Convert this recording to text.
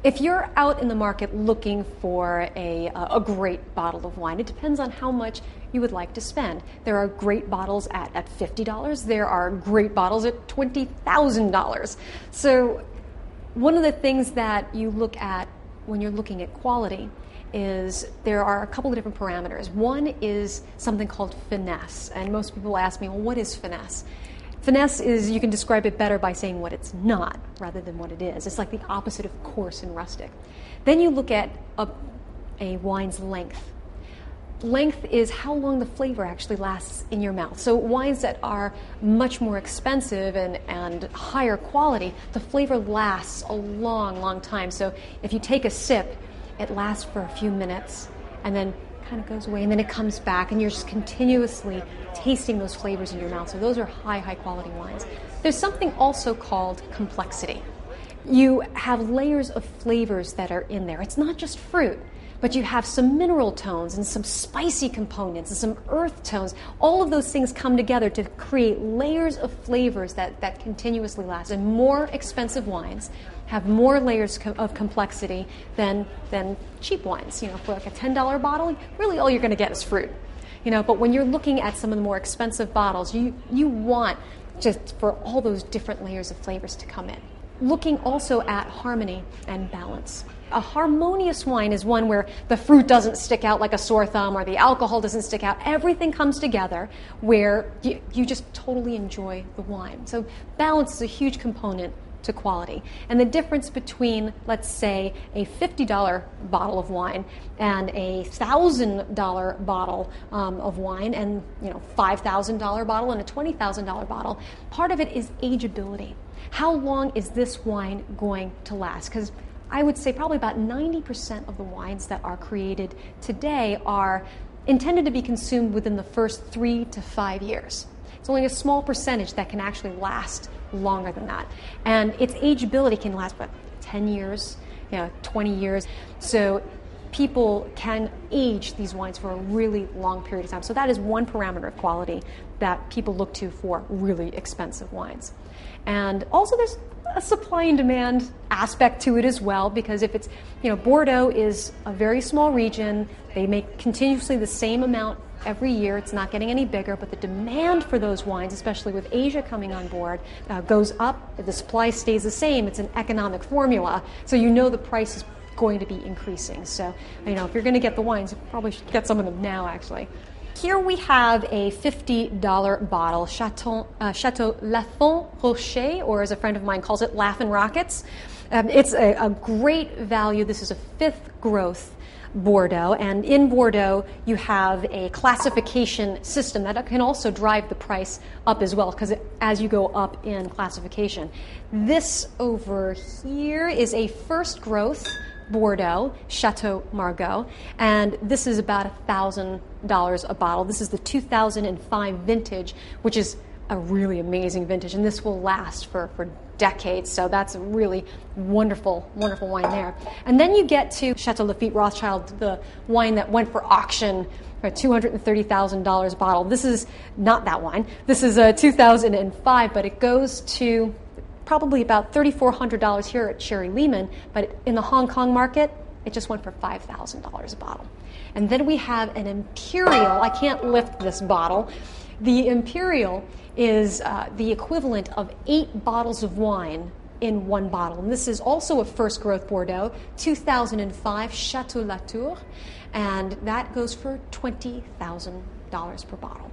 If you're out in the market looking for a great bottle of wine, it depends on how much you would like to spend. There are great bottles at $50. There are great bottles at $20,000. So one of the things that you look at when you're looking at quality is there are a couple of different parameters. One is something called finesse, and most people ask me, well, what is finesse? Finesse is, you can describe it better by saying what it's not rather than what it is. It's like the opposite of coarse and rustic. Then you look at a wine's length. Length is how long the flavor actually lasts in your mouth. So wines that are much more expensive and higher quality, the flavor lasts a long, long time. So if you take a sip, it lasts for a few minutes and then kind of goes away, and then it comes back, and you're just continuously tasting those flavors in your mouth. So those are high quality wines. There's something also called complexity. You have layers of flavors that are in there. It's not just fruit, but you have some mineral tones and some spicy components and some earth tones. All of those things come together to create layers of flavors that continuously last. And more expensive wines have more layers of complexity than cheap wines. For like a $10 bottle, really all you're going to get is fruit. But when you're looking at some of the more expensive bottles, you want just for all those different layers of flavors to come in. Looking also at harmony and balance. A harmonious wine is one where the fruit doesn't stick out like a sore thumb or the alcohol doesn't stick out. Everything comes together where you just totally enjoy the wine. So balance is a huge component to quality. And the difference between, let's say, a $50 bottle of wine and a $1,000 bottle of wine and $5,000 bottle and a $20,000 bottle, part of it is ageability. How long is this wine going to last? Because I would say probably about 90% of the wines that are created today are intended to be consumed within the first 3 to 5 years. It's only a small percentage that can actually last longer than that. And its ageability can last, 10 years, 20 years. So people can age these wines for a really long period of time. So that is one parameter of quality that people look to for really expensive wines. And also there's a supply and demand aspect to it as well, because if it's, Bordeaux is a very small region. They make continuously the same amount every year. It's not getting any bigger, but the demand for those wines, especially with Asia coming on board, goes up. The supply stays the same. It's an economic formula. So the price is going to be increasing. So, if you're going to get the wines, you probably should get some of them now, actually. Here we have a $50 bottle, Chateau Lafon Rocher, or as a friend of mine calls it, Laughin' Rockets. It's a great value. This is a 5th growth Bordeaux, and in Bordeaux you have a classification system that can also drive the price up as well, because as you go up in classification. This over here is a 1st growth Bordeaux, Chateau Margaux, and this is about $1,000 a bottle. This is the 2005 vintage, which is a really amazing vintage, and this will last for decades. So that's a really wonderful, wonderful wine there. And then you get to Chateau Lafite Rothschild, the wine that went for auction for $230,000 a bottle. This is not that wine. This is a 2005, but it goes to probably about $3,400 here at Sherry Lehman, but in the Hong Kong market, it just went for $5,000 a bottle. And then we have an Imperial. I can't lift this bottle. The Imperial is the equivalent of 8 bottles of wine in one bottle. And this is also a 1st growth Bordeaux, 2005 Chateau Latour, and that goes for $20,000 per bottle.